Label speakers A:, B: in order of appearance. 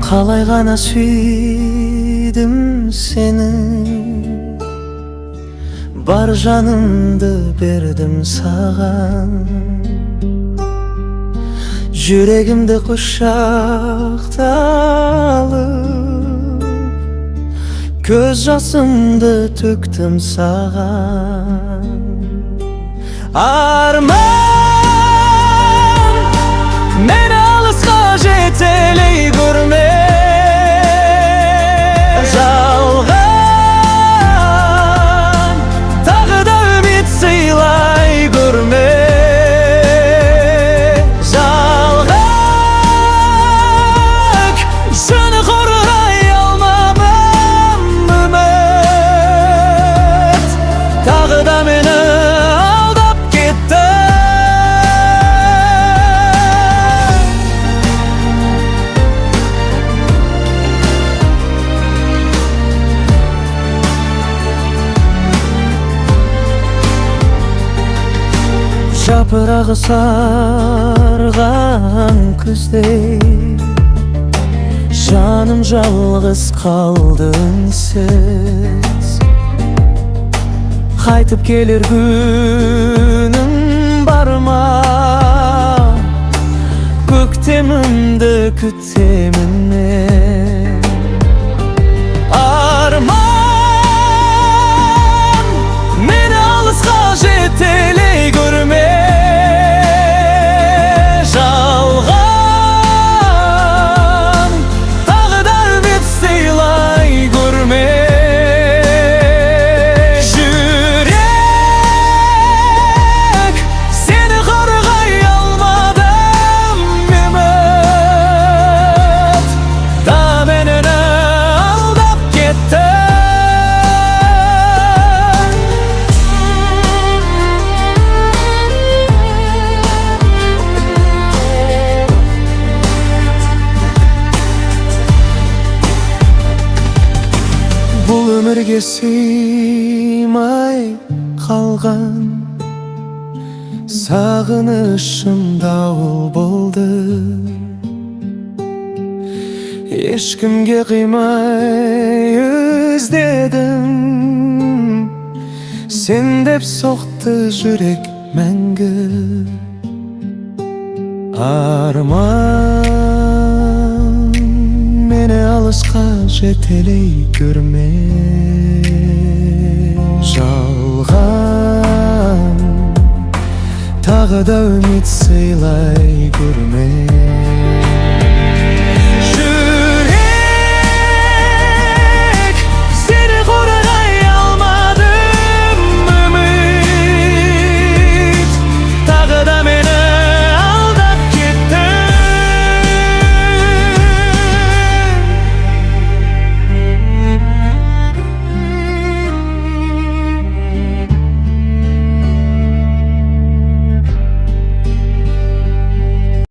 A: Қалай ғана сүйдім сені, бар жанымды бердім саған. Жүрегімді құшақталып, көз жасымды төктім саған. Арман, мені алысқа жетелей көрме. Жалған, тағы да үміт сыйлай көрме. Жалғақ, сені қорғай алмадым үміт, тағы да мені алдап кетті. Жапырағы сарған күздей, жаным жалғыз қалды үнсіз. Қайтып келер күнім бар ма? Көктемімді күтемін мен. Арман, мені алысқа жетелей көрме. Жалған, тағы да үміт сыйлай көрме. Жүрек, сені қорғай алмадым үміт, да мені алдап кетті. Бұл өмірге сыймай қалған сағынышым дауыл болды. Ешкімге қимай іздедім, сен деп соқты жүрек мәңгі. Арман, мені алысқа жетелей көрме. Жалған, тағы да үміт сыйлай көрме.